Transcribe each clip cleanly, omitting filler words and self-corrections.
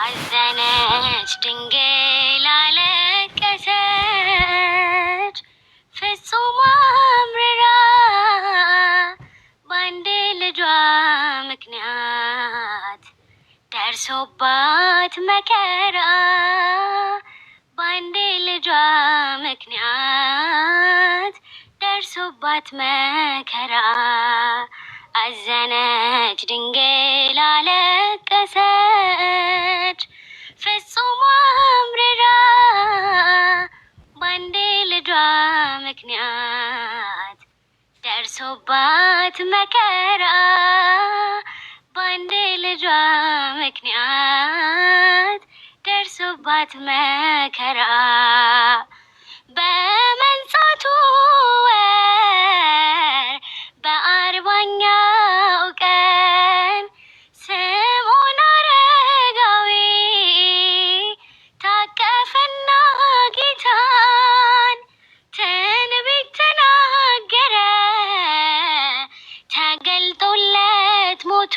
አዘነች ድንግል አለቀሰች ፍጹም አምርራ በአንድ ልጇ ምክንያት ደርሶባት መከራ በአንድ ልጇ ምክንያት ደርሶባት መከራ አዘነች ድንግል አለቀሰች ፍጹም አምርራ በአንድ ልጇ ምክንያት ደርሶባት መከራ በአንድ ልጇ ምክንያት ደርሶባት መከራ በመንጻቱ ወር በአርባኛው ቀን ስምዖን አረጋዊ ታቀፈና ጌታን ትንቢት ተናገረ ተገልጦለት ሞቶ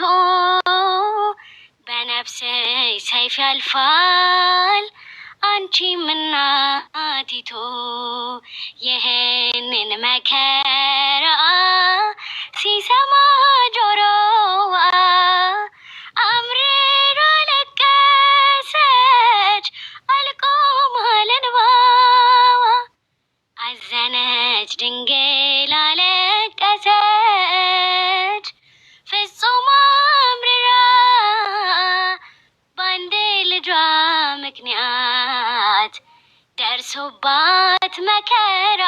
በነፍስሽ ሰይፍ ያልፋል አንቺም እናቲቱ ይህንን መከራ ሲሰማ ጆሮዋ አምርራ አለቀሰች አልቆም አለ እንባዋ አዘነች ድንግል አለቀሰች ፍጹም አምርራ በአንድ ልጇ ምክንያት ደርሶባት መከራ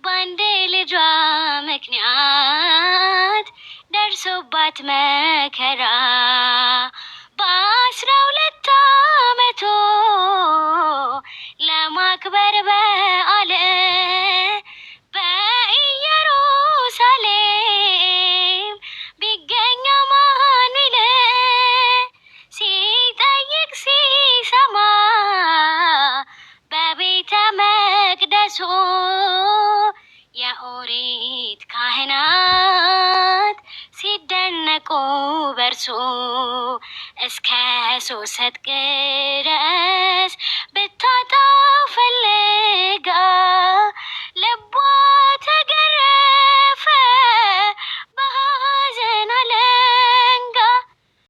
በአንድ ልጇ ምክንያት ደርሶባት መከራ በ12 ዓመቱ ለማክበር በዓለ በኢየሩሳሌም ቢገኝ አማኑኤል ሲጠይቅ ሲሰማ በቤተ መቅደሱ የኦሪት ካህናት ሲደነቁ በርሱ እስከ 3 ሰዓት ድረስ